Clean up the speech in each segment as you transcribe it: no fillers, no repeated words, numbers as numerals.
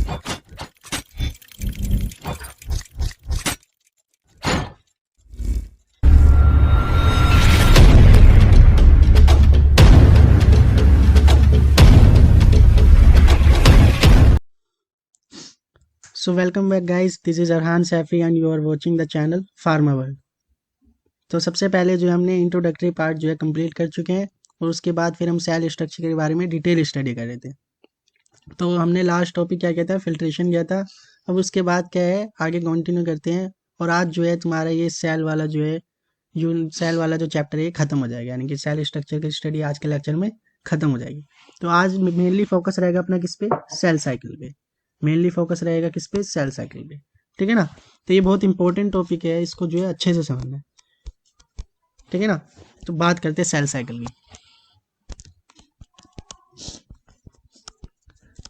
So welcome back guys, this is Arhan Safi and you are watching the channel Pharma World। तो सबसे पहले जो हमने introductory part जो है कंप्लीट कर चुके हैं और उसके बाद फिर हम सेल स्ट्रक्चर के बारे में डिटेल स्टडी कर रहे थे। तो हमने लास्ट टॉपिक क्या किया था, फिल्ट्रेशन किया था। अब उसके बाद क्या है, आगे कंटिन्यू करते हैं। और आज जो है तुम्हारा ये सेल वाला जो है सेल वाला जो चैप्टर है खत्म हो जाएगा, यानी कि सेल स्ट्रक्चर की स्टडी आज के लेक्चर में खत्म हो जाएगी। तो आज मेनली फोकस रहेगा अपना किस पे, सेल साइकिल पे। मेनली फोकस रहेगा किस पे, सेल साइकिल पे। ठीक है ना। तो ये बहुत इंपॉर्टेंट टॉपिक है, इसको जो है अच्छे से समझना है। ठीक है ना। तो बात करते हैं सेल साइकिल की।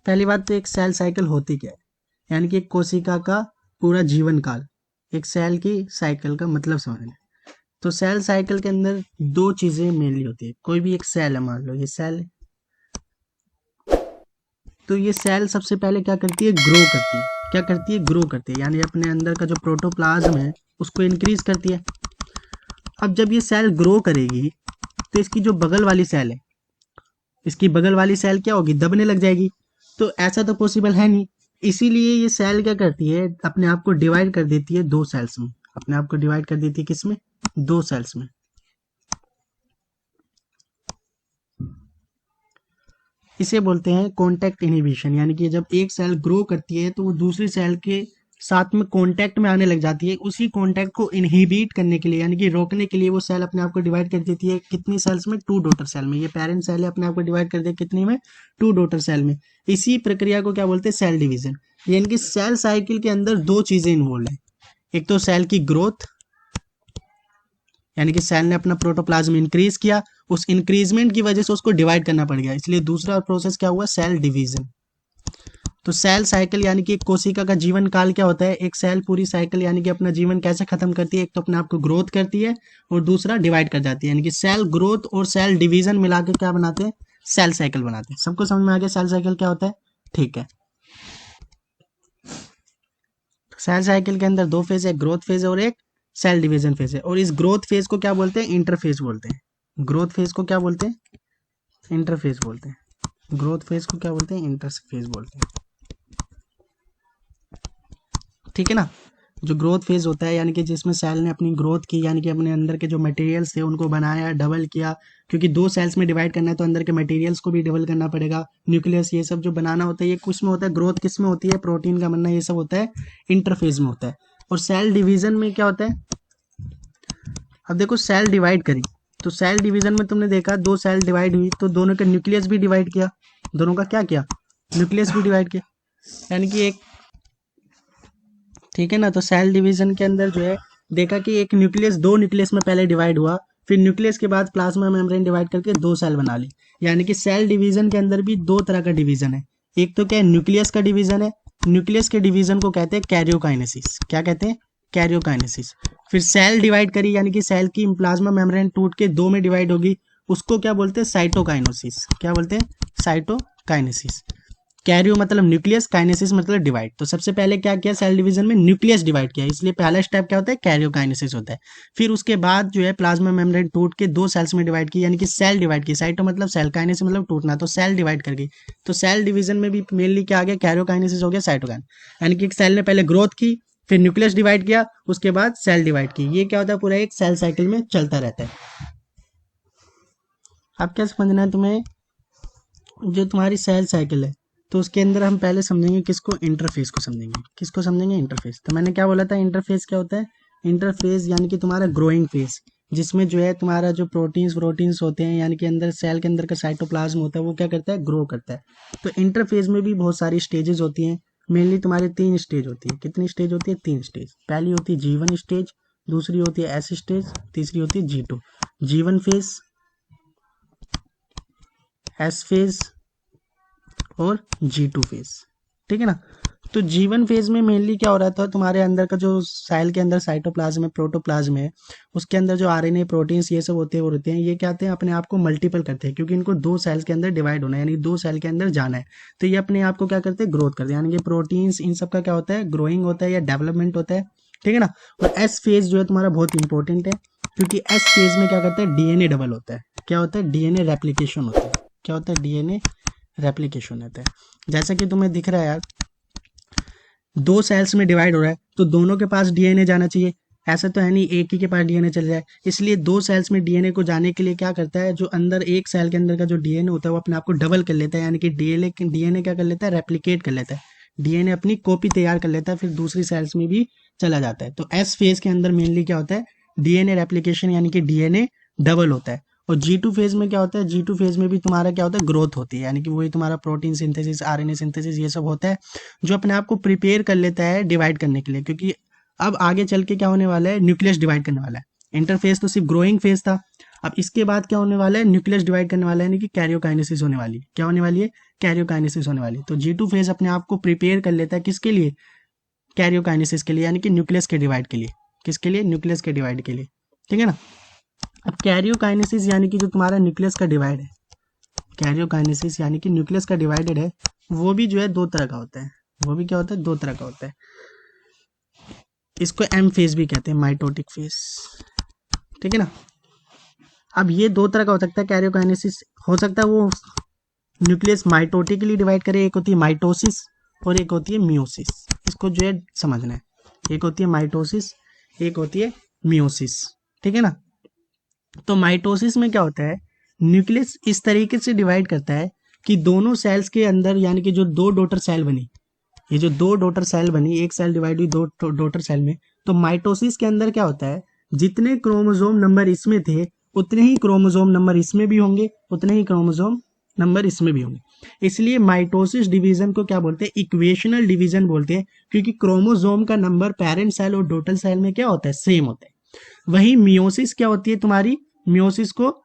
पहली बात तो एक सेल साइकिल होती क्या है, यानी कि एक कोशिका का पूरा जीवन काल, एक सेल की साइकिल का मतलब समझना है। तो सेल साइकिल के अंदर दो चीजें मेनली होती है। कोई भी एक सेल है, मान लो ये सेल है, तो ये सेल सबसे पहले क्या करती है, ग्रो करती है। क्या करती है, ग्रो करती है, यानी अपने अंदर का जो प्रोटोप्लाज्म है उसको इंक्रीज करती है। अब जब ये सेल ग्रो करेगी तो इसकी जो बगल वाली सेल है, इसकी बगल वाली सेल क्या होगी, दबने लग जाएगी। तो ऐसा तो पॉसिबल है नहीं, इसीलिए ये सेल क्या करती है, अपने आप को डिवाइड कर देती है दो सेल्स में। अपने आप को डिवाइड कर देती है किस में, दो सेल्स में। इसे बोलते हैं कॉन्टैक्ट इनहिबिशन, यानी कि जब एक सेल ग्रो करती है तो वो दूसरी सेल के साथ में कॉन्टैक्ट में आने लग जाती है। उसी कॉन्टैक्ट को इनहिबिट करने के लिए, यानी कि रोकने के लिए, वो सेल अपने आप को डिवाइड कर देती है कितनी सेल्स में, टू डॉटर सेल में। ये पेरेंट सेल है, अपने आप को डिवाइड कर दे कितनी में, टू डॉटर सेल में। इसी प्रक्रिया को क्या बोलते हैं, सेल डिवीजन। यानी कि सेल साइकिल के अंदर दो चीजें इन्वॉल्व है। एक तो सेल की ग्रोथ, यानी कि सेल ने अपना प्रोटोप्लाज्म इंक्रीज किया, उस इंक्रीजमेंट की वजह से उसको डिवाइड करना पड़ गया, इसलिए दूसरा प्रोसेस क्या हुआ, सेल डिवीजन। तो सेल साइकिल यानी कि एक कोशिका का जीवन काल क्या होता है, एक सेल पूरी साइकिल यानी कि अपना जीवन कैसे खत्म करती है, एक तो अपने आप को ग्रोथ करती है और दूसरा डिवाइड कर जाती है। यानी कि सेल ग्रोथ और सेल डिवीजन मिला के क्या बनाते हैं, सेल साइकिल बनाते हैं। सबको समझ में आ गया सेल साइकिल क्या होता है, ठीक है। सेल साइकिल के अंदर दो फेज है, ग्रोथ फेज और एक सेल डिवीजन फेज है। और इस ग्रोथ फेज को क्या बोलते हैं, इंटरफेज बोलते हैं। ग्रोथ फेज को क्या बोलते हैं, इंटरफेज बोलते हैं। ग्रोथ फेज को क्या बोलते हैं, इंटरफेज बोलते हैं। ठीक है ना। जो ग्रोथ फेज होता है, यानी कि जिसमें सेल ने अपनी ग्रोथ की, यानी कि अपने अंदर के जो मटेरियल्स थे उनको बनाया, डबल किया। क्योंकि दो सेल्स में डिवाइड करना है तो अंदर के मटेरियल्स को भी डबल करना पड़ेगा। न्यूक्लियस ये सब जो बनाना होता है, ये किस में होता है, ग्रोथ किस में होती है, प्रोटीन का बनना, ये सब होता है इंटरफेज में होता है। और सेल डिवीजन में क्या होता है, अब देखो सेल डिवाइड करी, तो सेल डिवीजन में तुमने देखा दो सेल डिवाइड हुई तो दोनों का न्यूक्लियस भी डिवाइड किया। दोनों का क्या किया, न्यूक्लियस भी डिवाइड किया, यानी कि एक, ठीक है ना। तो सेल डिवीजन के अंदर जो है देखा कि एक न्यूक्लियस, दो न्यूक्लियस में पहले डिवाइड हुआ, फिर न्यूक्लियस के बाद प्लाज्मा मेम्ब्रेन डिवाइड करके दो सेल बना ली। यानी कि सेल डिवीजन के अंदर भी दो तरह का डिवीजन है। एक तो क्या है, न्यूक्लियस का डिवीजन है। न्यूक्लियस के डिवीजन को कहते हैं कैरियोकाइनेसिस। क्या कहते हैं, कैरियोकाइनेसिस। फिर सेल डिवाइड करी, यानी कि सेल की प्लाज्मा मेम्ब्रेन टूट के दो में डिवाइड होगी, उसको क्या बोलते हैं, साइटोकाइनेसिस। क्या बोलते हैं, साइटोकाइनेसिस। कैरियो मतलब न्यूक्लियस, काइनेसिस मतलब डिवाइड। तो सबसे पहले क्या किया, सेल डिवीजन में न्यूक्लियस डिवाइड किया, इसलिए पहला स्टेप क्या होता है, कैरियोकाइनेसिस होता है। फिर उसके बाद जो है प्लाज्मा मेम्ब्रेन टूट के दो सेल्स में डिवाइड की, यानी कि सेल डिवाइड की। साइटो मतलब सेल, काइनेसिस मतलब टूटना, तो सेल डिवाइड कर गई। तो सेल डिवीजन में भी मेनली क्या आ गया, कैरियोकाइनेसिस हो गया, साइटोकाइन। यानी कि सेल ने पहले ग्रोथ की, फिर न्यूक्लियस डिवाइड किया, उसके बाद सेल डिवाइड की। ये क्या होता है, पूरा एक सेल साइकिल में चलता रहता है। अब क्या समझना है तुम्हें, जो तुम्हारी सेल साइकिल है तो उसके अंदर हम पहले समझेंगे किसको, इंटरफेस को समझेंगे। किसको समझेंगे, इंटरफेस। तो मैंने क्या बोला था, इंटरफेस क्या होता है, इंटरफेस यानी कि तुम्हारा ग्रोइंग फेज, जिसमें जो है तुम्हारा जो प्रोटीन्स प्रोटीन्स होते हैं, यानी कि अंदर सेल के अंदर का साइटोप्लाज्म होता है, वो क्या करता है, ग्रो करता है। तो इंटरफेज में भी बहुत सारी स्टेजेस होती हैं। मेनली तुम्हारे तीन स्टेज होती है। कितनी स्टेज होती है, तीन स्टेज। पहली होती है G1 स्टेज, दूसरी होती है S स्टेज, तीसरी होती है G2। G1 phase, S phase और G2 फेज। ठीक है ना। तो जीवन फेज में मेनली क्या हो रहा था, तुम्हारे अंदर का जो सेल के अंदर साइटोप्लाज्म है, प्रोटोप्लाज्म है, उसके अंदर जो आरएनए प्रोटीन्स ये सब होते हैं, वो रहते हैं, ये क्या होते हैं, अपने आप को मल्टीपल करते हैं, क्योंकि इनको दो सेल्स के अंदर डिवाइड होना है, यानी दो सेल के अंदर जाना है। तो ये अपने आप को क्या करते हैं, ग्रोथ करते हैं, यानी कि प्रोटीन्स इन सब का क्या होता है, ग्रोइंग होता है या डेवलपमेंट होता है, ठीक है ना। और एस फेज जो है तुम्हारा बहुत इंपॉर्टेंट है, क्योंकि एस फेज में क्या करता है, डीएनए डबल होता है। क्या होता है, डीएनए रेप्लिकेशन होता है। क्या होता है, डीएनए रेप्लिकेशन होता है। जैसा कि तुम्हें दिख रहा है यार, दो सेल्स में डिवाइड हो रहा है तो दोनों के पास डीएनए जाना चाहिए, ऐसा तो है नहीं एक ही के पास डीएनए चल जाए। इसलिए दो सेल्स में डीएनए को जाने के लिए क्या करता है, जो अंदर एक सेल के अंदर का जो डीएनए होता है वो अपने आप को डबल कर लेता है, यानी कि डीएनए क्या कर लेता है, रेप्लिकेट कर लेता है, डीएनए अपनी कॉपी तैयार कर लेता है, फिर दूसरी सेल्स में भी चला जाता है। तो एस फेज के अंदर मेनली क्या होता है, डीएनए रेप्लिकेशन, यानी कि डीएनए डबल होता है। और G2 फेज में क्या होता है, G2 फेज में भी तुम्हारा क्या होता है, ग्रोथ होती है, यानी कि वही तुम्हारा प्रोटीन सिंथेसिस, आरएनए सिंथेसिस, ये सब होता है, जो अपने आप को प्रिपेयर कर लेता है डिवाइड करने के लिए। क्योंकि अब आगे चल के क्या होने वाला है, न्यूक्लियस डिवाइड करने वाला है। इंटरफेस तो सिर्फ ग्रोइंग फेज था, अब इसके बाद क्या होने वाला है, न्यूक्लियस डिवाइड करने वाला है, यानी कि कैरियोकाइनेसिस होने वाली है। क्या होने वाली है, कैरियोकाइनेसिस होने वाली है। तो G2 फेज अपने आप को प्रिपेयर कर लेता है किसके लिए, कैरियोकाइनेसिस के लिए, यानी कि न्यूक्लियस के डिवाइड के लिए। किसके लिए, न्यूक्लियस के डिवाइड के लिए, ठीक है ना। अब कैरियोकाइनेसिस यानी कि जो तुम्हारा न्यूक्लियस का डिवाइड है, कैरियोकाइनेसिस यानी कि न्यूक्लियस का डिवाइडेड है, वो भी जो है दो तरह का होता है। वो भी क्या होता है, दो तरह का होता है। इसको एम फेज भी कहते हैं, माइटोटिक फेज, ठीक है ना। अब ये दो तरह का हो सकता है कैरियोकाइनेसिस, हो सकता है वो न्यूक्लियस माइटोटिकली डिवाइड करे, एक होती है माइटोसिस और एक होती है मियोसिस। इसको जो है समझना है, एक होती है माइटोसिस, एक होती है मियोसिस, ठीक है ना। तो माइटोसिस में क्या होता है, न्यूक्लियस इस तरीके से डिवाइड करता है कि दोनों सेल्स के अंदर, यानी कि जो दो डॉटर सेल बनी, ये जो दो डॉटर सेल बनी, एक सेल डिवाइड हुई दो डॉटर सेल में, तो माइटोसिस के अंदर क्या होता है, जितने क्रोमोसोम नंबर इसमें थे उतने ही क्रोमोसोम नंबर इसमें भी होंगे, उतने ही क्रोमोसोम नंबर इसमें भी होंगे। इसलिए माइटोसिस डिवीजन को क्या बोलते हैं, इक्वेशनल डिवीजन बोलते हैं, क्योंकि क्रोमोसोम का नंबर पेरेंट सेल और डॉटर सेल में क्या होता है, सेम होता है। वही मियोसिस क्या होती है तुम्हारी, मियोसिस को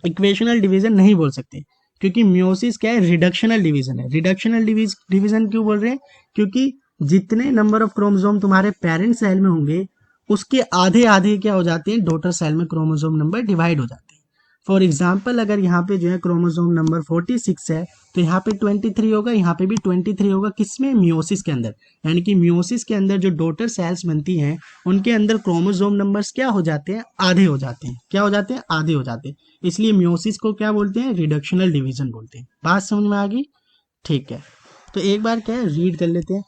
इक्वेशनल डिवीजन नहीं बोल सकते, क्योंकि मियोसिस क्या है, रिडक्शनल डिवीजन है। रिडक्शनल डिवीजन क्यों बोल रहे हैं, क्योंकि जितने नंबर ऑफ क्रोमोसोम तुम्हारे पेरेंट सेल में होंगे उसके आधे आधे क्या हो जाते हैं, डॉटर सेल में क्रोमोसोम नंबर डिवाइड हो जाते हैं। फॉर एग्जाम्पल अगर यहाँ पे जो है क्रोमोसोम नंबर 46 है तो यहाँ पे 23 होगा, यहाँ पे भी 23 होगा, किसमें, मियोसिस के अंदर। यानी कि मियोसिस के अंदर जो डॉटर सेल्स बनती हैं उनके अंदर क्रोमोसोम नंबर्स क्या हो जाते हैं, आधे हो जाते हैं। क्या हो जाते हैं, आधे हो जाते हैं। इसलिए मियोसिस को क्या बोलते हैं, रिडक्शनल डिवीजन बोलते हैं। बात समझ में आ गई, ठीक है। तो एक बार क्या है, रीड कर लेते हैं।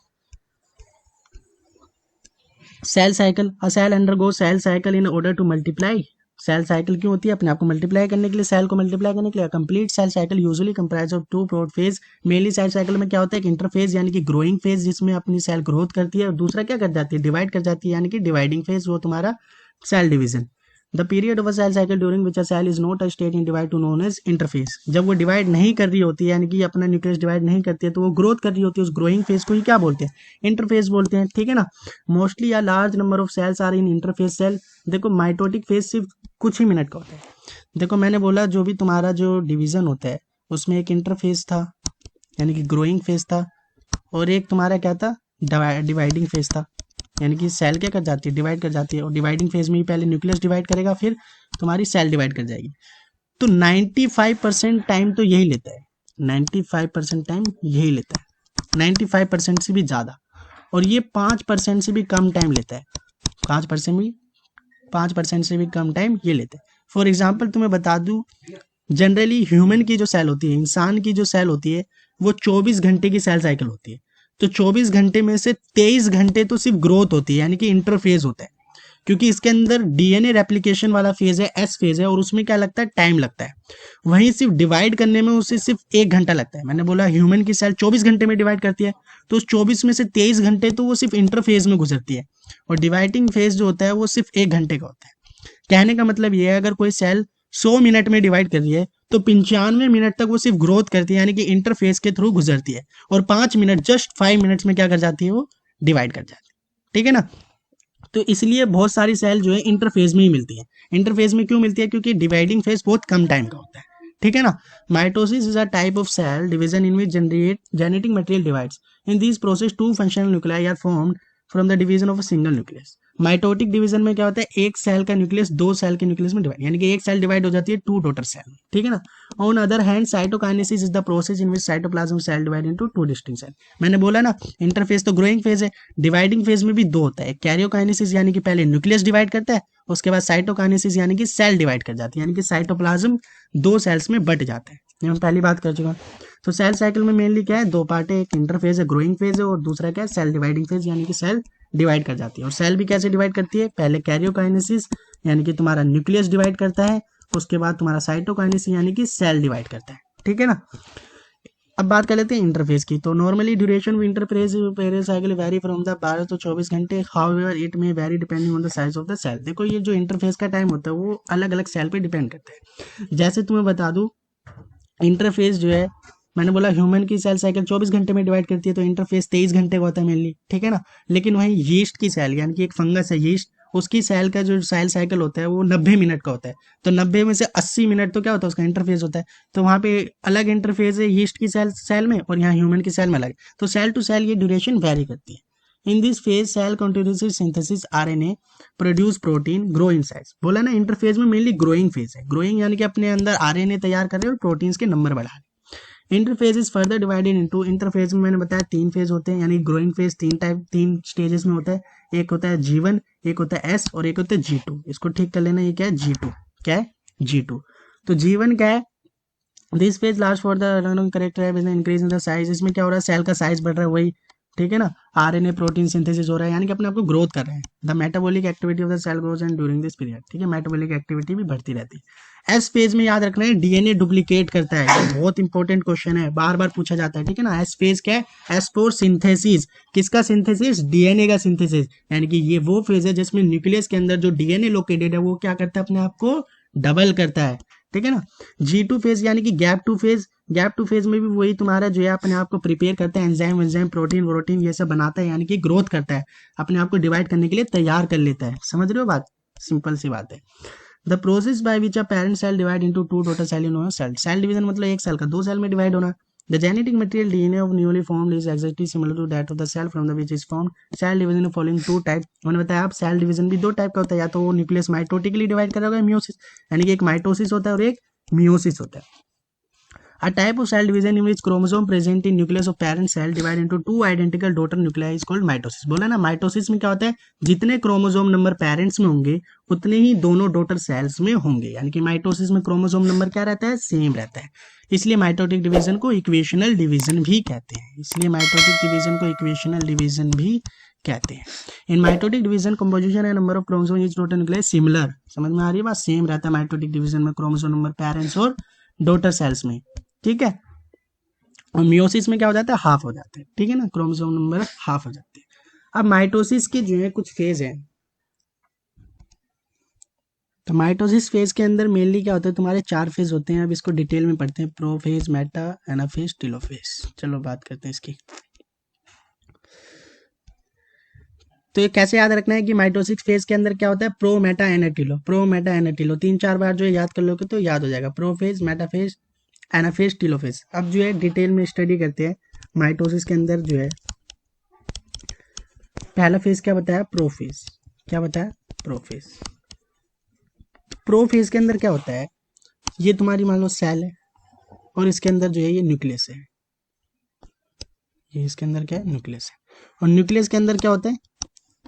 Cell cycle, a cell undergo cell cycle in order to multiply. Cell cycle क्यों होती है, अपने आप को मल्टीप्लाई करने के लिए, सेल को मल्टीप्लाई करने के लिए। Complete cell cycle usually comprise of two broad phase. Mainly cell cycle में क्या होता है, एक इंटरफेज यानी कि ग्रोइंग फेज जिसमें अपनी सेल ग्रोथ करती है, और दूसरा क्या कर जाती है, डिवाइड कर जाती है, यानी कि डिवाइडिंग फेज, वो तुम्हारा cell division. The period of a cell cycle during which a cell is not a state in divide to known as interphase. जब वो डिवाइड नहीं कर रही होती है, यानी कि अपना न्यूक्लियस डिवाइड नहीं करती है, तो वो ग्रोथ कर रही होती है, उस ग्रोइंग फेज को ही क्या बोलते हैं, इंटरफेज बोलते हैं, ठीक है ना। मोस्टली या large number of cells are in interphase cell. देखो माइटोटिक फेज सिर्फ कुछ ही मिनट का होता है। देखो मैंने बोला जो भी तुम्हारा जो डिवीजन होता है उसमें एक इंटरफेज था, यानी कि ग्रोइंग फेज था, और एक तुम्हारा क्या था, डिवाइडिंग फेज था, यानी कि सेल क्या कर जाती है, डिवाइड कर जाती है। और डिवाइडिंग फेज में ही पहले न्यूक्लियस डिवाइड करेगा, फिर तुम्हारी सेल डिवाइड कर जाएगी। तो 95% टाइम तो यही लेता है, 95% टाइम यही लेता है, 95% से भी ज़्यादा। और ये 5% से भी कम टाइम लेता है, 5% से भी कम टाइम ये लेते हैं। फॉर एग्जाम्पल तुम्हें बता दूं, जनरली ह्यूमन की जो सेल होती है, इंसान की जो सेल होती है, वो 24 घंटे की सेल साइकिल होती है। तो 24 घंटे में से 23 घंटे तो सिर्फ ग्रोथ होती है, यानी कि इंटरफेज होता है, क्योंकि इसके अंदर डीएनए रेप्लिकेशन वाला फेज है, एस फेज है, और उसमें क्या लगता है, टाइम लगता है। वहीं सिर्फ डिवाइड करने में उसे सिर्फ 1 घंटा लगता है। मैंने बोला ह्यूमन की सेल 24 घंटे में डिवाइड करती है, तो उस 24 में से 23 घंटे तो वो सिर्फ इंटरफेज में गुजरती है, और डिवाइडिंग फेज जो होता है वो सिर्फ 1 घंटे का होता है। कहने का मतलब ये है, अगर कोई सेल 100 मिनट में डिवाइड कर रही है तो 95 मिनट तक वो सिर्फ ग्रोथ करती है, यानी कि इंटरफेस के थ्रू गुजरती है, और 5 मिनट, जस्ट 5 मिनट्स में क्या कर जाती है, वो डिवाइड कर जाती है, ठीक है ना। तो इसलिए बहुत सारी सेल जो है इंटरफेज में ही मिलती है। इंटरफेज में क्यों मिलती है, क्योंकि डिवाइडिंग फेज बहुत कम टाइम का होता है, ठीक है ना। Mitosis is a type of cell division in which generate genetic material divides. In this process two functional nuclei are formed from the division of a single nucleus. Mitotic division में क्या होता है, एक सेल का nucleus दो cell के nucleus में divide, यानी कि एक सेल डिवाइड हो जाती है टू डॉटर सेल, ठीक है ना। On other hand cytokinesis is the process in which cytoplasm cell divide into two distinct cell. मैंने बोला ना, इंटरफेस तो ग्रोइंग फेज है, डिवाइडिंग फेज में भी दो होता है, कैरियोकाइनेसिस यानी कि पहले न्यूक्लियस डिवाइड करता है, उसके बाद साइटोकाइनेसिस यानी कि सेल डिवाइड कर जाती है, यानी कि साइटोप्लाज्म दो सेल्स में बट जाता है। ये हम पहली बात कर चुका हूँ। तो सेल साइकिल में मेनली क्या है, दो पार्ट है, एक इंटरफेज है ग्रोइंग फेज है, और दूसरा क्या है सेल डिवाइडिंग फेज, यानी कि सेल डिवाइड कर जाती है। और सेल भी कैसे डिवाइड करती है, पहले कैरियोकाइनेसिस यानी कि तुम्हारा न्यूक्लियस डिवाइड करता है, उसके बाद तुम्हारा साइटोकाइनेसिस यानी कि सेल डिवाइड करता है, ठीक है ना। अब बात कर लेते हैं इंटरफेस की। तो normally duration of interface cycle vary from the 12 to 24 घंटे, हाउएवर इट में vary depending on the size of the cell. देखो ये जो इंटरफेस का टाइम होता है वो अलग अलग सेल पे डिपेंड करता है। जैसे तुम्हें बता दूं, इंटरफेस जो है, मैंने बोला ह्यूमन की सेल साइकिल 24 घंटे में डिवाइड करती है, तो इंटरफेस 23 घंटे का होता है मेनली, ठीक है ना। लेकिन वहीं यीस्ट की सेल यानी कि एक फंगस है यीस्ट, उसकी सेल का जो सेल साइकिल होता है वो 90 मिनट का होता है। तो 90 में से 80 मिनट तो क्या होता है, उसका इंटरफेस होता है। तो वहाँ पे अलग इंटरफेस है यीस्ट की सेल सेल में, और यहाँ ह्यूमन की सेल में अलग। तो सेल टू सेल ये ड्यूरेशन वेरी करती है। In this phase cell continues synthesis RNA produce protein grow in size. बोला ना इंटरफेज में मेनली ग्रोइंग फेज है, ग्रोइंग यानी कि अपने अंदर आरएनए तैयार कर रहे हैं और प्रोटीन्स के नंबर बढ़ा रहे हैं। Interphase is further divided into, interphase में मैंने बताया तीन फेज होते हैं, यानी ग्रोइंग फेज तीन स्टेजेस में होता है। एक होता है G1, एक होता है S और एक होता है G2। इसको ठीक कर लेना, ये क्या है G2, क्या है G2। तो G1 क्या है, this phase last for the character increase in the size. इसमें क्या हो रहा है, सेल का साइज बढ़ रहा है, वही ठीक है ना। आरएनए प्रोटीन सिंथेसिस हो रहा है, यानी कि अपने आप को ग्रोथ कर रहे हैं। The metabolic activity of the cell grows and during this period, ठीक है, मेटाबॉलिक एक्टिविटी भी बढ़ती रहती है। एस फेज में याद रखना है डीएनए डुप्लीकेट करता है, ये बहुत इंपॉर्टेंट क्वेश्चन है, बार बार पूछा जाता है, ठीक है ना। एस फेज क्या है, एस फॉर सिंथेसिस, किसका सिंथेसिस, डीएनए का सिंथेसिस, यानी कि ये वो फेज है जिसमें न्यूक्लियस के अंदर जो डीएनए लोकेटेड है वो क्या करता है, अपने आप को डबल करता है, ठीक है ना। G2 फेज यानी कि gap two phase, gap two phase में भी वही तुम्हारा जो है अपने आप को प्रिपेयर करता है, एंजाइम एंजाइम प्रोटीन वोटीन ये सब बनाता है, यानी कि ग्रोथ करता है, अपने आप को डिवाइड करने के लिए तैयार कर लेता है। समझ रहे हो बात, सिंपल सी बात है। The process by which a parent cell divide into two daughter cell in no cell. Cell division मतलब एक सेल का दो सेल में डिवाइड होना। The genetic material DNA of newly formed is exactly similar to that of the cell from the which is formed. Cell division following two type, मैंने बताया आप cell division भी दो टाइप का होता है, या तो वो न्यूक्लियस माइटोटिकली डिवाइड करा होगा मियोसिस, यानी कि एक माइटोसिस होता है और एक मियोसिस होता है। A type of cell division in which chromosome present in nucleus of parent cell divide into two identical daughter nuclei is called mitosis। बोला ना माइटोसिस में क्या होता है, जितने क्रोमोसोम नंबर पेरेंट्स में होंगे उतने ही दोनों डॉटर सेल्स में होंगे, यानी कि माइटोसिस में क्रोमोसोम नंबर क्या रहता है, सेम रहता है। इसलिए माइटोटिक डिवीजन को इक्वेशनल डिवीजन भी कहते हैं, इसलिए माइटोटिक डिवीजन को इक्वेशनल डिवीजन भी कहते हैं। In mitotic division composition and number of chromosome each daughter nucleus similar. समझ में आ रही है बात, सेम रहता है माइटोटिक डिवीजन में क्रोमोसोम नंबर पेरेंट्स और डॉटर सेल्स में, ठीक है। और मियोसिस में क्या हो जाता है, हाफ हो जाता है, ठीक है ना, क्रोमोसोम नंबर हाफ हो जाते हैं। अब माइटोसिस के जो है कुछ फेज हैं। तो माइटोसिस फेज के अंदर मेनली क्या होता है, तुम्हारे चार फेज होते हैं। अब इसको डिटेल में पढ़ते हैं, प्रोफेज, मेटा, एनाफेज, टेलोफेज। चलो बात करते हैं इसकी। तो ये कैसे याद रखना है कि माइटोसिस फेज के अंदर क्या होता है, प्रो मेटा एनाटिलो, प्रो मेटा एनाटिलो, तीन चार बार जो है याद कर लोगे तो याद हो जाएगा, प्रोफेज, मेटाफेज, एनाफेज, टेलोफेज। अब जो है डिटेल में स्टडी करते हैं माइटोसिस के अंदर जो है। पहला फेज क्या बताया, प्रोफेज, क्या बताया, प्रोफेज। प्रोफेज के अंदर क्या होता है, ये तुम्हारी मान लो सेल है और इसके अंदर जो है ये न्यूक्लियस है, ये इसके अंदर क्या है, न्यूक्लियस है। और न्यूक्लियस के अंदर क्या होता है,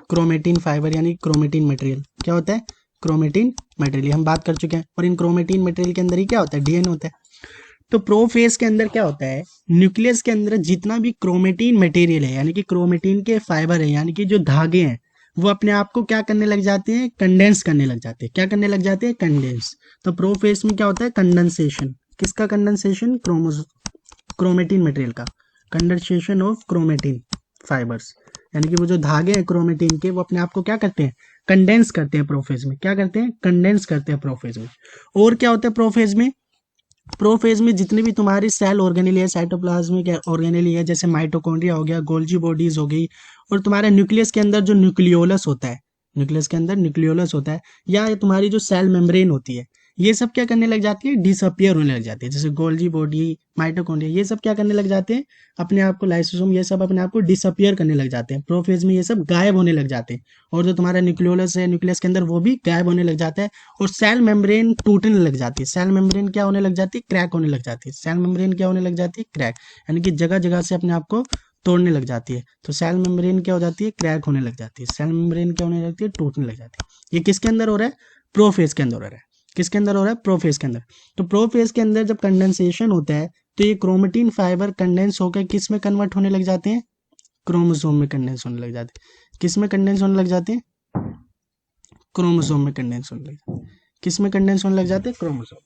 क्रोमेटिन फाइबर यानी क्रोमेटिन मटेरियल। क्या होता है, क्रोमेटिन मटेरियल, हम बात कर चुके हैं। और इन क्रोमेटिन मटेरियल के अंदर ही क्या होता है, डीएनए होता है। तो प्रोफेज के अंदर क्या होता है, न्यूक्लियस के अंदर जितना भी क्रोमेटिन मटेरियल है, यानी कि क्रोमेटिन के फाइबर है, यानी कि जो धागे हैं, वो अपने आप को क्या करने लग जाते हैं, कंडेंस करने लग जाते हैं। क्या करने लग जाते हैं, कंडेंस। तो प्रोफेज में क्या होता है, कंडेंसेशन, किसका कंडेंसेशन, क्रोमेटिन मटेरियल का, कंडेंसेशन ऑफ क्रोमेटिन फाइबर्स, यानी कि वो जो धागे हैं क्रोमेटिन के वो अपने आप को क्या करते हैं, कंडेंस करते हैं प्रोफेज में। क्या करते हैं, कंडेंस करते हैं प्रोफेज में। और क्या होता है प्रोफेज में, प्रोफेज में जितनी भी तुम्हारी सेल ऑर्गेनेली है, साइटोप्लाज्मिक ऑर्गेनेली है, जैसे माइटोकॉन्ड्रिया हो गया, गोल्जी बॉडीज हो गई, और तुम्हारे न्यूक्लियस के अंदर जो न्यूक्लियोलस होता है, न्यूक्लियस के अंदर न्यूक्लियोलस होता है, या तुम्हारी जो सेल मेम्ब्रेन होती है, ये सब क्या करने लग जाती है, डिसअपियर होने लग जाती है। जैसे गोल्जी बॉडी, माइटोकॉन्ड्रिया, ये सब क्या करने लग जाते हैं, अपने आप को, लाइसोसोम, ये सब अपने आप को डिसअपियर करने लग जाते हैं। प्रोफेज में ये सब गायब होने लग जाते हैं। और जो तुम्हारा न्यूक्लियोलस है, न्यूक्लियस के अंदर, वो भी गायब होने लग जाता है। और सेल मेम्ब्रेन टूटने लग जाती है। सेल मेम्ब्रेन क्या होने लग जाती है, क्रैक होने लग जाती है। सेल मेम्ब्रेन क्या होने लग जाती है, क्रैक, यानी कि जगह जगह से अपने आप को तोड़ने लग जाती है। तो सेल मेम्ब्रेन क्या हो जाती है, क्रैक होने लग जाती है। सेल मेम्ब्रेन क्या होने लगती है, टूटने लग जाती है। ये किसके अंदर हो रहा है, प्रोफेज के अंदर हो रहा है। किसके अंदर हो रहा है, प्रोफेज के अंदर। तो प्रोफेज के अंदर जब कंडेंसेशन होता है तो ये क्रोमेटिन फाइबर कंडेंस होकर किस में कन्वर्ट होने लग जाते हैं, क्रोमोसोम में कंडेंस होने लग जाते हैं। किस में कंडेंस होने लग जाते हैं, क्रोमोसोम में कंडेंस होने लग जाते हैं। किस में कंडेंस होने लग जाते हैं, क्रोमोसोम।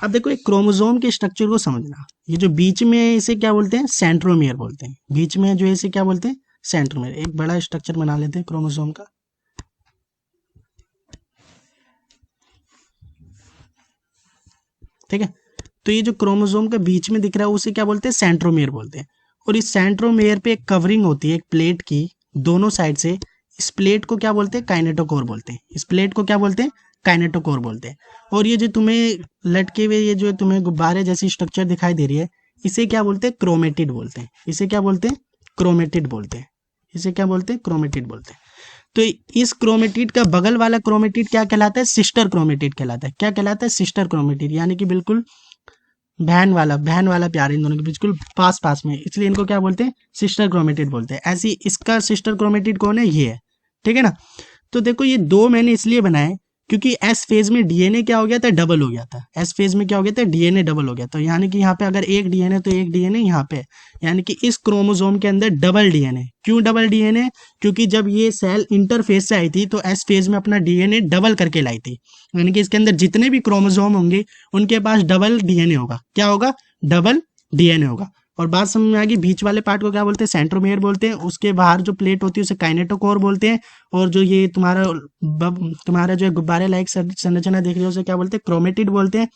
अब देखो एक क्रोमोसोम के स्ट्रक्चर को समझना। ये जो बीच में है इसे क्या बोलते हैं, सेंट्रोमियर बोलते हैं। बीच में जो है इसे क्या बोलते हैं, सेंट्रोमियर। एक बड़ा स्ट्रक्चर बना लेते हैं क्रोमोसोम का। ठीक है, तो ये जो क्रोमोसोम का बीच में दिख रहा है उसे क्या बोलते हैं, सेंट्रोमियर बोलते हैं। और इस सेंट्रोमियर पे एक कवरिंग होती है, एक प्लेट की, दोनों साइड से। इस प्लेट को क्या बोलते हैं, काइनेटोकोर बोलते हैं। इस प्लेट को क्या बोलते हैं, काइनेटोकोर बोलते हैं। और ये जो तुम्हें लटके हुए, ये जो तुम्हें गुब्बारे जैसी स्ट्रक्चर दिखाई दे रही है, इसे क्या बोलते हैं, क्रोमेटिड बोलते हैं। इसे क्या बोलते हैं, क्रोमेटिड बोलते हैं। इसे क्या बोलते हैं, क्रोमेटिड बोलते हैं। तो इस क्रोमेटिड का बगल वाला क्रोमेटिड क्या कहलाता है, सिस्टर क्रोमेटिड कहलाता है। क्या कहलाता है, सिस्टर क्रोमेटिड, यानी कि बिल्कुल बहन वाला प्यार, इन दोनों के बिल्कुल पास पास में, इसलिए इनको क्या बोलते हैं, सिस्टर क्रोमेटिड बोलते हैं। ऐसी इसका सिस्टर क्रोमेटिड कौन है, ये है। ठीक है ना। तो देखो ये दो मैंने इसलिए बनाए क्योंकि एस फेज में डीएनए क्या हो गया था, डबल हो गया था। एस फेज में क्या हो गया था, डीएनए डबल हो गया था। यानी कि यहाँ पे अगर एक डीएनए तो एक डीएनए यहाँ पे, यानी कि इस क्रोमोसोम के अंदर डबल डीएनए। क्यों डबल डीएनए, क्योंकि जब ये सेल इंटरफेज से आई थी तो एस फेज में अपना डीएनए डबल करके लाई थी। यानी कि इसके अंदर जितने भी क्रोमोसोम होंगे उनके पास डबल डीएनए होगा। क्या होगा, डबल डीएनए होगा। और बात समझ में आ गई। बीच वाले पार्ट को क्या बोलते हैं, सेंट्रोमियर बोलते हैं। उसके बाहर जो प्लेट होती है उसे काइनेटोकोर बोलते हैं। और जो ये तुम्हारा जो गुब्बारे लाइक संरचना देख रही है उसे क्या बोलते हैं, क्रोमेटिड बोलते हैं।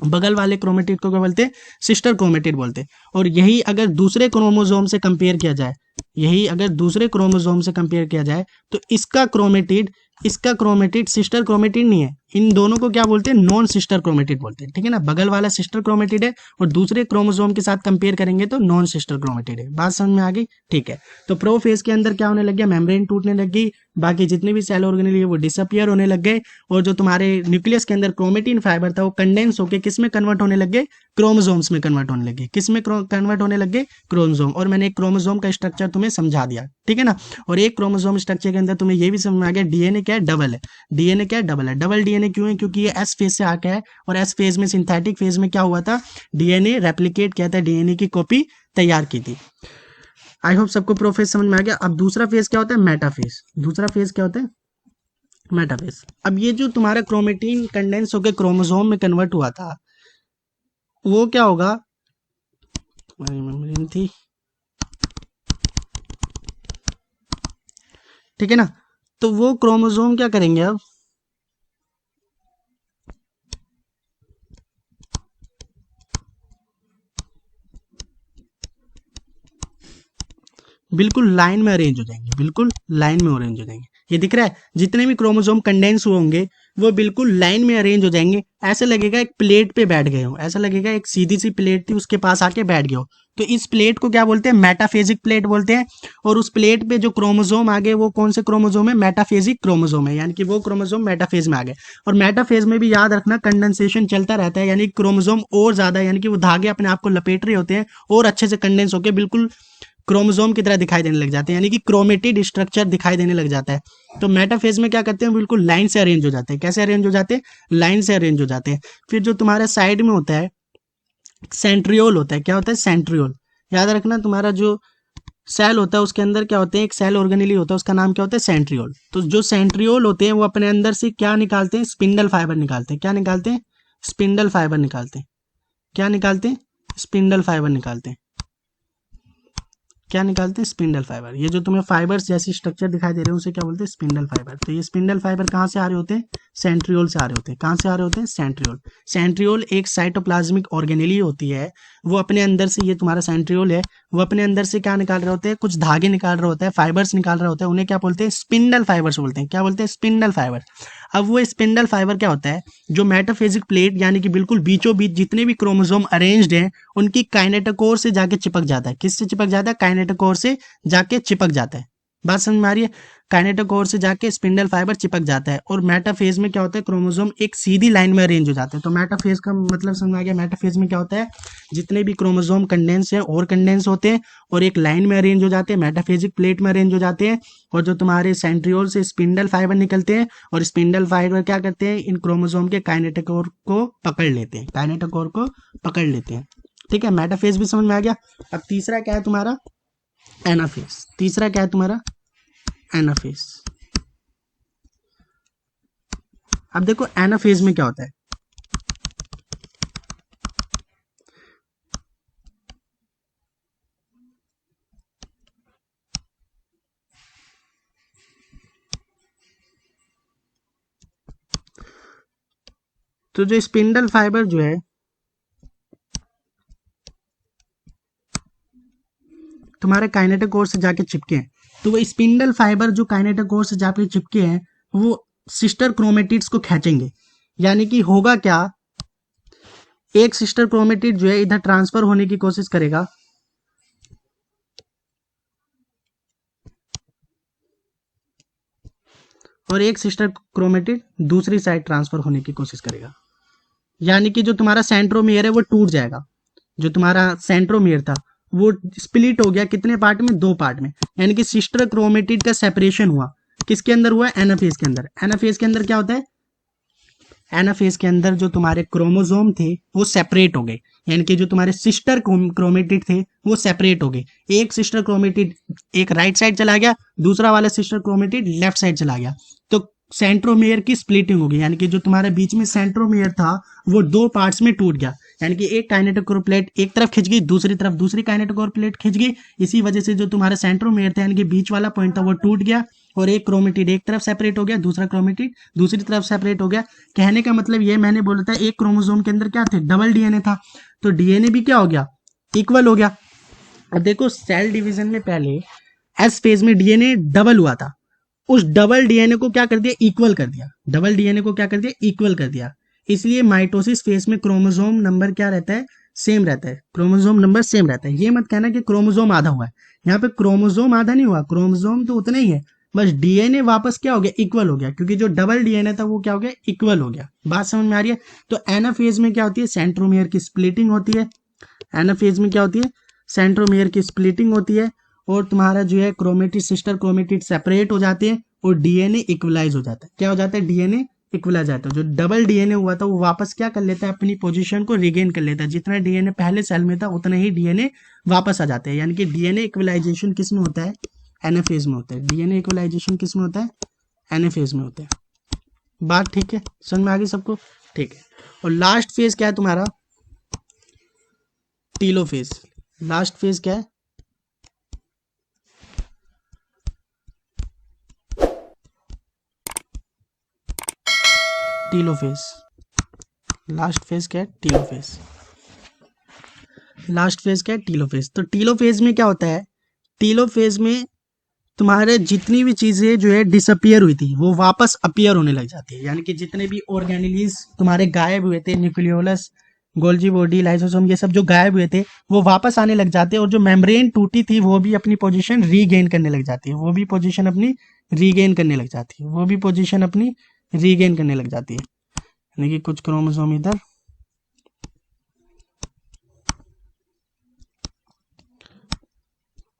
बगल वाले क्रोमेटिड को क्या बोलते हैं, सिस्टर क्रोमेटिड बोलते हैं। और यही अगर दूसरे क्रोमोसोम से कंपेयर किया जाए, तो इसका क्रोमेटिड सिस्टर क्रोमेटिड नहीं है। इन दोनों को क्या बोलते हैं, नॉन सिस्टर क्रोमेटिड बोलते हैं। ठीक है ना, बगल वाला सिस्टर क्रोमेटिड है और दूसरे क्रोमोसोम के साथ कंपेयर करेंगे तो नॉन सिस्टर क्रोमेटिड है। बात समझ में आ गई। ठीक है, तो प्रोफेज के अंदर क्या होने लग गया, मेम्ब्रेन टूटने लग गई, बाकी जितने भी सेल ऑर्गेनेल है वो डिसअपियर होने लग गए। और जो तुम्हारे न्यूक्लियस के अंदर क्रोमेटिन फाइबर था वो कंडेंस होकर किस में कन्वर्ट होने लग गए, क्रोमोसोम्स में कन्वर्ट होने लगे। किस में कन्वर्ट होने लग गए, क्रोमोसोम। और मैंने एक क्रोमोसोम का स्ट्रक्चर तुम्हें समझा दिया। ठीक है ना। और एक क्रोमोसोम स्ट्रक्चर के अंदर तुम्हें ये भी समझ में आ गया, डीएनए क्या है, डबल है। डीएनए क्या है, डबल है। डबल डीएनए क्यों है, क्योंकि ये एस फेज से आके है। और एस फेज में, सिंथेटिक फेज में क्या हुआ था, डीएनए रेप्लिकेट किया था, डीएनए की कॉपी तैयार की थी। आई होप सबको प्रोफेज समझ में आ गया। अब दूसरा फेज क्या होता है, मेटाफेज। दूसरा फेज क्या होता है, मेटाफेज। अब ये जो तुम्हारा क्रोमेटिन कंडेंस होकर क्रोमोसोम में कन्वर्ट हुआ था वो क्या होगा, मेमोरी थी। ठीक है ना। तो वो क्रोमोसोम क्या करेंगे, अब बिल्कुल लाइन में अरेंज हो जाएंगे, बिल्कुल लाइन में अरेंज हो जाएंगे। ये दिख रहा है, जितने भी क्रोमोसोम कंडेंस हुए होंगे वो बिल्कुल लाइन में अरेंज हो जाएंगे। ऐसा लगेगा एक प्लेट पे बैठ गए हो, ऐसा लगेगा एक सीधी सी प्लेट थी उसके पास आके बैठ गए हो। तो इस प्लेट को क्या बोलते हैं, मेटाफेजिक प्लेट बोलते हैं। और उस प्लेट पे जो क्रोमोसोम आ गए वो कौन से क्रोमोसोम है, मेटाफेजिक क्रोमोसोम है। यानी कि वो क्रोमोसोम मेटाफेज में आ गए। और मेटाफेज में भी याद रखना कंडेंसेशन चलता रहता है, यानी क्रोमोसोम और ज्यादा, यानी कि वो धागे अपने आप को लपेट रहे होते हैं और अच्छे से कंडेंस होकर बिल्कुल क्रोमोसोम की तरह दिखाई देने लग जाते हैं, यानी कि क्रोमेटिड स्ट्रक्चर दिखाई देने लग जाता है। तो मेटाफेज में क्या करते हैं, बिल्कुल लाइन से अरेंज हो जाते हैं। कैसे अरेंज हो जाते हैं, लाइन से अरेंज हो जाते हैं। फिर जो तुम्हारे साइड में होता है, सेंट्रियोल होता है। क्या होता है, सेंट्रियोल। याद रखना, तुम्हारा जो सेल होता है उसके अंदर क्या होते हैं, एक सेल ऑर्गेनेली होता है, उसका नाम क्या होता है, सेंट्रियोल। तो जो सेंट्रियोल होते हैं वो अपने अंदर से क्या निकालते हैं, स्पिंडल फाइबर निकालते हैं। क्या निकालते हैं, स्पिंडल फाइबर निकालते हैं। क्या निकालते हैं, स्पिंडल फाइबर निकालते हैं। क्या निकालते हैं, स्पिंडल फाइबर। ये जो तुम्हें फाइबर्स जैसी स्ट्रक्चर दिखाई दे रहे हैं उसे क्या बोलते हैं, स्पिंडल फाइबर। तो ये स्पिंडल फाइबर कहाँ से आ रहे होते हैं, सेंट्रियोल से आ रहे होते हैं। कहाँ से आ रहे होते हैं, सेंट्रियोल। सेंट्रियोल एक साइटोप्लाज्मिक ऑर्गेनेली होती है। वो अपने अंदर से, ये तुम्हारा सेंट्रियोल है, वो अपने अंदर से क्या निकाल रहे होते हैं, कुछ धागे निकाल रहे होते हैं, फाइबर्स निकाल रहे होते हैं। उन्हें क्या बोलते हैं, स्पिंडल फाइबर्स बोलते हैं। क्या बोलते हैं, स्पिंडल फाइबर। अब वो स्पिंडल फाइबर क्या होता है, जो मेटाफेजिक प्लेट यानी कि बिल्कुल बीचों बीच जितने भी क्रोमोसोम अरेंज्ड हैं उनकी काइनेटोकोर से जाके चिपक जाता है। किससे चिपक जाता है? काइनेटोकोर से जाके चिपक जाता है। बात समझ में आ रही है? काइनेटोकोर से जाके स्पिंडल फाइबर चिपक जाता है। और मेटाफेज में क्या होता है, क्रोमोसोम एक सीधी लाइन में अरेंज हो जाते हैं। तो मेटाफेज का मतलब समझ आ गया। मेटाफेज में क्या होता है, जितने भी क्रोमोसोम कंडेंस है और कंडेंस होते हैं और एक लाइन में अरेंज हो जाते हैं, मेटाफेजिक प्लेट में अरेंज हो जाते हैं। और जो तुम्हारे सेंट्रियोल से स्पिंडल फाइबर निकलते हैं और स्पिंडल फाइबर क्या करते हैं, इन क्रोमोसोम के काइनेटोकोर को पकड़ लेते हैं, काइनेटोकोर को पकड़ लेते हैं। ठीक है, मेटाफेज भी समझ में आ गया। अब तीसरा क्या है तुम्हारा, एनाफेज। तीसरा क्या है तुम्हारा, एनाफेज। अब देखो एनाफेज में क्या होता है, तो जो स्पिंडल फाइबर जो है तुम्हारे काइनेटोकोर से जाके चिपके हैं, तो वो स्पिंडल फाइबर जो काइनेटोकोर से जाके चिपके हैं वो सिस्टर क्रोमेटिड्स को खींचेंगे। यानी कि होगा क्या, एक सिस्टर क्रोमेटिड जो है इधर ट्रांसफर होने की कोशिश करेगा और एक सिस्टर क्रोमेटिड दूसरी साइड ट्रांसफर होने की कोशिश करेगा। यानी कि जो तुम्हारा सेंट्रोमियर है वो टूट जाएगा। जो तुम्हारा सेंट्रोमियर था वो स्प्लिट हो गया, कितने पार्ट में, 2 पार्ट में। यानी कि सिस्टर क्रोमेटिड का सेपरेशन हुआ। किसके अंदर हुआ? एनाफेज के अंदर। एनाफेज के अंदर क्या होता है, एनाफेज के अंदर जो तुम्हारे क्रोमोसोम थे वो सेपरेट हो गए। यानी कि जो तुम्हारे सिस्टर क्रोमेटिड थे वो सेपरेट हो गए। एक सिस्टर क्रोमेटिड एक राइट साइड चला गया, दूसरा वाला सिस्टर क्रोमेटिड लेफ्ट साइड चला गया। तो सेंट्रोमियर की स्प्लिटिंग हो गई। यानी कि जो तुम्हारे बीच में सेंट्रोमियर था वो 2 पार्ट्स में टूट गया। यानी कि एक काइनेटोकोर प्लेट एक तरफ खिंच गई, दूसरी तरफ दूसरी काइनेटोकोर प्लेट खिंच गई। इसी वजह से जो तुम्हारा सेंट्रोमियर था यानी कि बीच वाला पॉइंट था वो टूट गया और एक क्रोमेटिड एक तरफ सेपरेट हो गया, दूसरा क्रोमेटिड दूसरी तरफ सेपरेट हो गया। कहने का मतलब ये मैंने बोला था एक क्रोमोसोम के अंदर क्या थे, डबल डीएनए था। तो डीएनए भी क्या हो गया, इक्वल हो गया। अब देखो सेल डिवीजन में पहले एस फेज में डीएनए डबल हुआ था, उस डबल डीएनए को क्या कर दिया, इक्वल कर दिया। डबल डीएनए को क्या कर दिया, इक्वल कर दिया। इसलिए माइटोसिस फेज में क्रोमोसोम नंबर क्या रहता है, सेम रहता है। क्रोमोसोम नंबर सेम रहता है। ये मत कहना कि क्रोमोसोम आधा हुआ है, यहाँ पे क्रोमोसोम आधा नहीं हुआ, क्रोमोसोम तो उतना ही है, बस डीएनए वापस क्या हो गया, इक्वल हो गया। क्योंकि जो डबल डीएनए था वो क्या हो गया, इक्वल हो गया। बात समझ में आ रही है? तो एनाफेज में क्या होती है, सेंट्रोमियर की स्प्लिटिंग होती है। एनाफेज में क्या होती है, सेंट्रोमियर की स्प्लिटिंग होती है और तुम्हारा जो है क्रोमेटिड सिस्टर क्रोमेटिड सेपरेट हो जाते हैं और डीएनए इक्वलाइज हो जाता है। क्या हो जाता है, डीएनए इक्वलाइज जाता है। जो डबल डीएनए हुआ था वो वापस क्या कर लेता है, अपनी पोजीशन को रिगेन कर लेता है। जितना डीएनए पहले सेल में था उतना ही डीएनए वापस आ जाता है। यानी कि डीएनए इक्वलाइजेशन किस में होता है, एनाफेज में होता है। डीएनए इक्वलाइजेशन किस में होता है, एनाफेज में होता है। बात ठीक है, समझ में आ गई सबको? ठीक है। और लास्ट फेज क्या है तुम्हारा, टीलोफेज। लास्ट फेज क्या है, टीलोफेज। लास्ट फेज क्या है, टीलोफेज। लास्ट फेज क्या है, टीलोफेज। तो टीलोफेज में क्या होता है, टीलोफेज में तुम्हारे जितनी भी चीजें जो है डिसअपियर हुई थी वो वापस अपीयर होने लग जाती है। यानी कि जितने भी ऑर्गेनेलिज तुम्हारे गायब हुए थे, न्यूक्लियोलस, गोल्जी बॉडी, लाइसोसोम, ये सब जो गायब हुए थे वो वापस आने लग जाते हैं। और जो मेम्ब्रेन टूटी थी वो भी अपनी पोजीशन रीगेन करने लग जाती है। वो भी पोजीशन अपनी रीगेन करने लग जाती है। वो भी पोजीशन अपनी रीगेन करने लग जाती है। यानी कि कुछ क्रोमोसोम इधर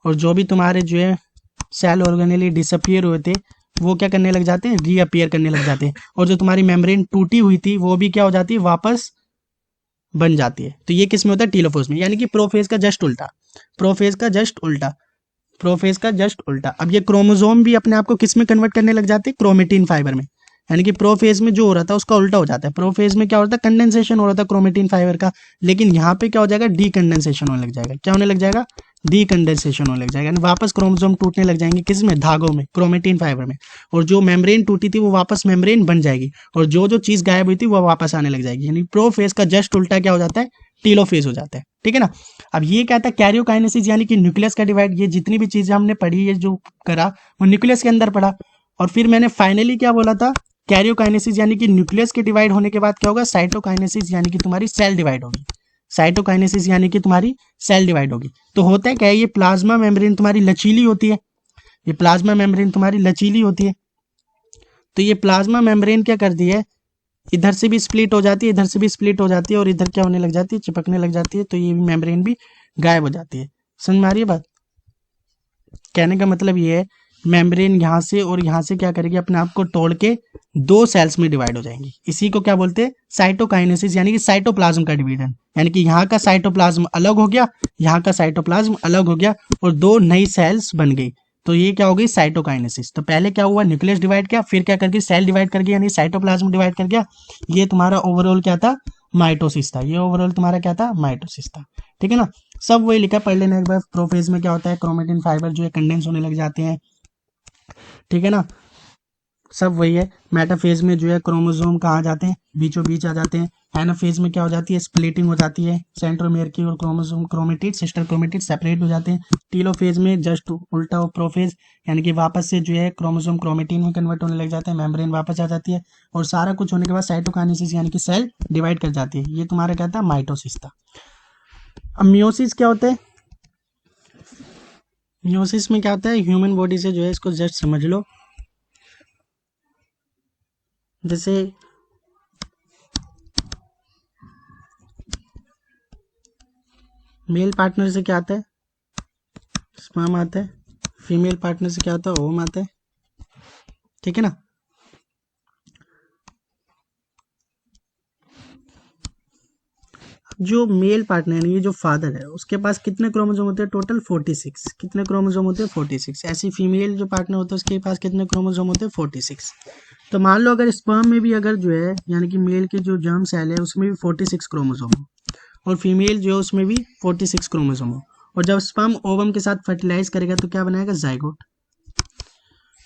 और जो भी तुम्हारे जो है सेल ऑर्गेनेली डिसअपियर हुए थे वो क्या करने लग जाते हैं, रीअपियर करने लग जाते हैं। और जो तुम्हारी मेम्ब्रेन टूटी हुई थी वो भी क्या हो जाती है, वापस बन जाती है। तो ये किस में होता है, टीलोफेज में। यानी कि प्रोफेज का जस्ट उल्टा, प्रोफेज का जस्ट उल्टा, प्रोफेज का जस्ट उल्टा। अब ये क्रोमोसोम भी अपने आप को किस में कन्वर्ट करने लग जाते हैं, क्रोमेटिन फाइबर में। यानी कि प्रोफेज में जो हो रहा था उसका उल्टा हो जाता है। प्रोफेज में क्या हो रहा था, कंडेंसेशन हो रहा था क्रोमेटिन फाइबर का, लेकिन यहाँ पे क्या हो जाएगा, डीकंडेंसेशन होने लग जाएगा। क्या होने लग जाएगा, डीकंडेंसेशन होने लग जाएगा। यानी वापस क्रोमोसोम टूटने लग जाएंगे, किस में, धागों में, क्रोमेटिन फाइबर में। और जो मेम्ब्रेन टूटी थी वो वापस मेम्ब्रेन बन जाएगी और जो जो चीज गायब हुई थी वो वापस आने लग जाएगी। यानी प्रोफेज का जस्ट उल्टा क्या हो जाता है, टीलोफेज हो जाता है। ठीक है ना। अब ये क्या था, कैरियोकाइनेसिस, यानी कि न्यूक्लियस का डिवाइड। ये जितनी भी चीजें हमने पढ़ी, ये जो करा वो न्यूक्लियस के अंदर पढ़ा। और फिर मैंने फाइनली क्या बोला था, कैरियोकाइनेसिस यानी कि न्यूक्लियस के डिवाइड होने के बाद क्या होगा, साइटोकाइनेसिस यानी कि तुम्हारी सेल डिवाइड होगी। साइटोकाइनेसिस यानी कि तुम्हारी सेल डिवाइड होगी। तो होता है क्या है, ये प्लाज्मा मेम्ब्रेन तुम्हारी लचीली होती है, ये प्लाज्मा मेम्ब्रेन तुम्हारी लचीली होती है। तो ये प्लाज्मा मेम्ब्रेन क्या करती है, इधर से भी स्प्लिट हो जाती है, इधर से भी स्प्लिट हो जाती है, और इधर क्या होने लग जाती है, चिपकने लग जाती है। तो ये मेम्ब्रेन भी गायब हो जाती है। समझ में आ रही है बात? कहने का मतलब ये है, मेम्ब्रेन यहाँ से और यहाँ से क्या करेगी, अपने आप को तोड़ के दो सेल्स में डिवाइड हो जाएंगी। इसी को क्या बोलते हैं, साइटोकाइनेसिस यानी कि साइटोप्लाज्म का डिवीजन। यानी कि यहाँ का साइटोप्लाज्म अलग हो गया, यहाँ का साइटोप्लाज्म अलग हो गया, और दो नई सेल्स बन गई। तो ये क्या हो गई, साइटोकाइनेसिस। तो पहले क्या हुआ, न्यूक्लियस डिवाइड किया, फिर क्या करके सेल डिवाइड कर गया, यानी साइटोप्लाज्म डिवाइड कर गया। ये तुम्हारा ओवरऑल क्या था, माइटोसिस था। ये ओवरऑल तुम्हारा क्या था, माइटोसिस था। ठीक है ना, सब वही लिखा, पढ़ लेना एक बार। प्रोफेज में क्या होता है, क्रोमेटिन फाइबर जो है कंडेंस होने लग जाते हैं। ठीक है ना, सब वही है। मेटाफेज में जो है क्रोमोसोम कहाँ जाते हैं, बीचों बीच आ जाते हैं। एनाफेज में क्या हो जाती है, स्प्लिटिंग हो जाती है, सेंट्रोमेयर की और chromosome chromatid sister chromatid separate हो जाते हैं। टीलोफेज में जस्ट उल्टा हो, प्रोफेज यानी कि वापस से जो है क्रोमोसोम क्रोमेटिन में कन्वर्ट होने लग जाते हैं, मेम्ब्रेन वापस आ जाती है, और सारा कुछ होने के बाद साइटोकाइनेसिस यानी कि सेल डिवाइड कर जाती है। ये तुम्हारा क्या था, माइटोसिस था। अब मियोसिस क्या होता है, मियोसिस में क्या होता है, ह्यूमन बॉडी से जो है, इसको जस्ट समझ लो, जैसे मेल पार्टनर से क्या आता है, स्पर्म आता है, फीमेल पार्टनर से क्या आता है, ओवम आता है। ठीक है ना, जो मेल पार्टनर यानी कि जो फादर है, उसके पास कितने क्रोमोसोम होते हैं, टोटल 46। कितने क्रोमोसोम होते हैं, 46। ऐसी फीमेल जो पार्टनर होता है, उसके पास कितने क्रोमोसोम होते हैं, 46। तो मान लो अगर स्पर्म में भी अगर जो है, यानी कि मेल की जो जर्म सेल है उसमें भी 46 क्रोमोसोम हो, और फीमेल जो है उसमें भी 46 क्रोमोसोम हो, और जब स्पर्म ओवम के साथ फर्टिलाइज करेगा तो क्या बनाएगा, जाइगोट।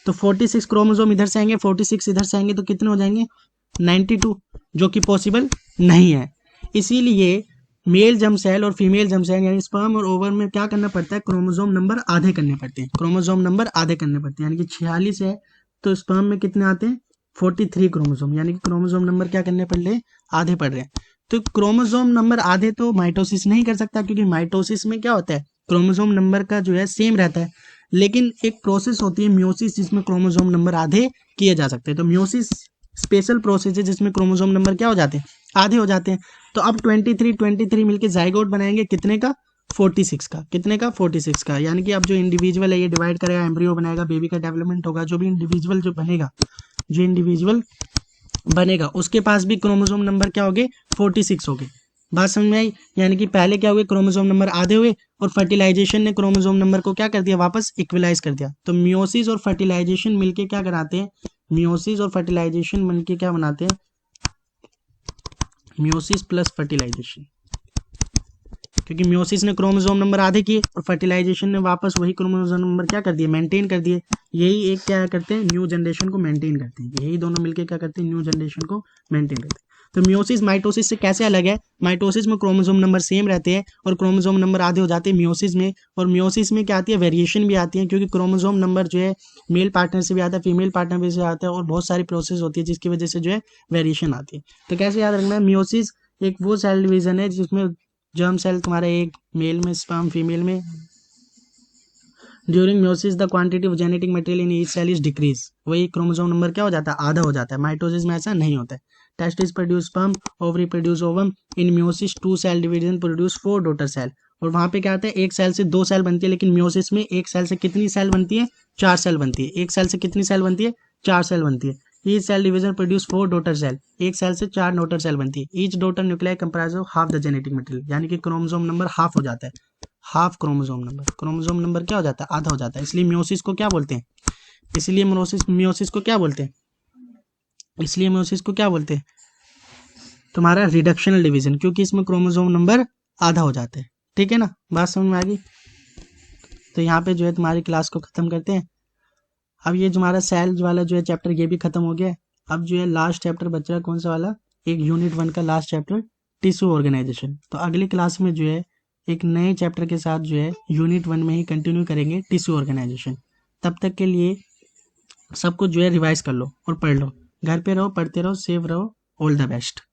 तो 46 क्रोमोसोम इधर से आएंगे, 46 इधर से आएंगे, तो कितने हो जाएंगे, 92, जो कि पॉसिबल नहीं है। इसीलिए मेल जर्म सेल और फीमेल जर्म सेल यानी स्पर्म और ओवम में क्या करना पड़ता है, क्रोमोसोम नंबर आधे करने पड़ते हैं। क्रोमोसोम नंबर आधे करने पड़ते हैं, यानी कि 46 है तो स्पर्म में कितने आते हैं, 43 क्रोमोसोम, यानी कि क्रोमोसोम नंबर क्या करने पड़ रहे हैं, आधे पड़ रहे हैं। तो क्रोमोसोम नंबर आधे तो माइटोसिस नहीं कर सकता, क्योंकि माइटोसिस में क्या होता है, क्रोमोसोम नंबर का जो है सेम रहता है। लेकिन एक प्रोसेस होती है मियोसिस, जिसमें क्रोमोसोम नंबर आधे किए जा सकते हैं। तो मियोसिस स्पेशल प्रोसेस है जिसमें क्रोमोसोम नंबर क्या हो जाते हैं, आधे हो जाते हैं। तो अब 23 मिलके जाइगोट बनाएंगे, कितने का, 46 का। कितने का, 46 का। यानी कि अब जो इंडिविजुअल है ये डिवाइड करेगा, एम्ब्रियो बनाएगा, बेबी का डेवलपमेंट होगा, जो भी इंडिविजुअल जो बनेगा, जो इंडिविजुअल बनेगा उसके पास भी क्रोमोसोम नंबर क्या हो गए, 46 हो गए। बात समझ में आई? यानी कि पहले क्या हुए, क्रोमोसोम नंबर आधे हुए, और फर्टिलाइजेशन ने क्रोमोसोम नंबर को क्या कर दिया, वापस इक्वलाइज कर दिया। तो मियोसिस और फर्टिलाइजेशन मिलके क्या कराते हैं, मियोसिस और फर्टिलाइजेशन मिलके क्या बनाते हैं, मियोसिस प्लस फर्टिलाइजेशन। क्योंकि मियोसिस ने क्रोमोसोम नंबर आधे किए, और फर्टिलाइजेशन ने वापस वही क्रोमोसोम नंबर क्या कर दिए, मेंटेन कर दिए। यही एक क्या करते हैं, न्यू जनरेशन को मेंटेन करते हैं। यही दोनों मिलके क्या करते हैं, न्यू जनरेशन को मेंटेन करते हैं। तो मियोसिस माइटोसिस से कैसे अलग है, माइटोसिस में क्रोमोसोम नंबर सेम रहते हैं और क्रोमोसोम नंबर आधे हो जाते हैं मियोसिस में। और मियोसिस में क्या आती है, वेरिएशन भी आती है, क्योंकि क्रोमोसोम नंबर जो है मेल पार्टनर से भी आता है, फीमेल पार्टनर भी से आता है, और बहुत सारी प्रोसेस होती है जिसकी वजह से जो है वेरिएशन आती है। तो कैसे याद रखना है, मियोसिस एक वो सेल डिवीजन है जिसमें जर्म सेल तुम्हारा एक मेल में, स्पर्म फीमेल में। During meiosis the quantity of genetic material in each cell is decrease. वही क्रोमोसोम नंबर क्या हो जाता है, आधा हो जाता है। माइटोसिस में ऐसा नहीं होता है। Testis produce sperm, ovary produce ovum. In meiosis 2 cell division produce 4 daughter cell. और वहां पे क्या आता है, एक सेल से 2 सेल बनती है, लेकिन म्योसिस में एक सेल से कितनी सेल बनती है, 4 सेल बनती है। एक सेल से कितनी सेल बनती है, 4 सेल बनती है। Each cell division produce 4 daughter cell. एक सेल से 4 डॉटर सेल बनती है। Each daughter nuclei comprise of half the genetic material, यानी कि क्रोमोसोम नंबर हाफ हो जाता है। Half chromosome number, chromosome number क्या हो जाता है, आधा हो जाता है। इसलिए मियोसिस को क्या बोलते हैं, इसलिए मियोसिस को क्या बोलते हैं, इसलिए मियोसिस को क्या बोलते हैं, तुम्हारा रिडक्शनल डिवीजन, क्योंकि इसमें क्रोमोसोम नंबर आधा हो जाता है। ठीक है ना, बात समझ में आ गई? तो यहाँ पे जो है तुम्हारी क्लास को खत्म करते हैं। अब ये तुम्हारा सेल वाला जो है चैप्टर ये भी खत्म हो गया। अब जो है लास्ट चैप्टर बच रहा है, कौन सा वाला, एक यूनिट 1 का लास्ट चैप्टर, टिश्यू ऑर्गेनाइजेशन। तो अगली क्लास में जो है एक नए चैप्टर के साथ जो है यूनिट 1 में ही कंटिन्यू करेंगे टिश्यू ऑर्गेनाइजेशन। तब तक के लिए सब कुछ जो है रिवाइज कर लो और पढ़ लो। घर पे रहो, पढ़ते रहो, सेफ रहो। All the best.